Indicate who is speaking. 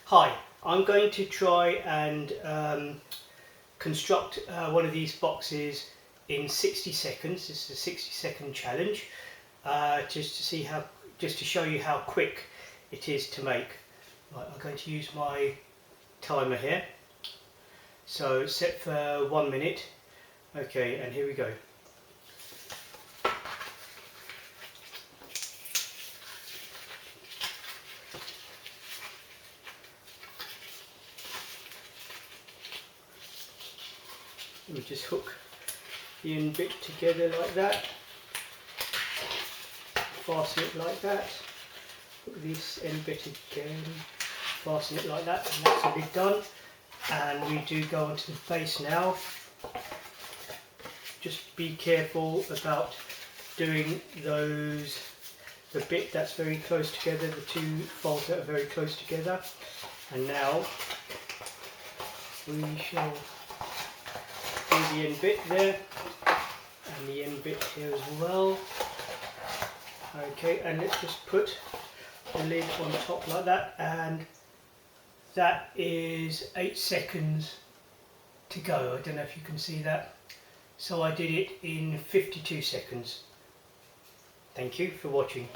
Speaker 1: Hi, I'm going to try and construct one of these boxes in 60 seconds. This is a 60-second challenge, just to show you how quick it is to make. Right, I'm going to use my timer here. So set for 1 minute. Okay, and here we go. We just hook the end bit together like that, fasten it like that, hook this end bit again, fasten it like that, and that's a bit done. And we do go onto the base now. Just be careful about doing the bit that's very close together, the two folds that are very close together. And now we shall do the end bit there and the end bit here as well. Okay, and let's just put the lid on top like that, and that is 8 seconds to go. I don't know if you can see that. So I did it in 52 seconds. Thank you for watching.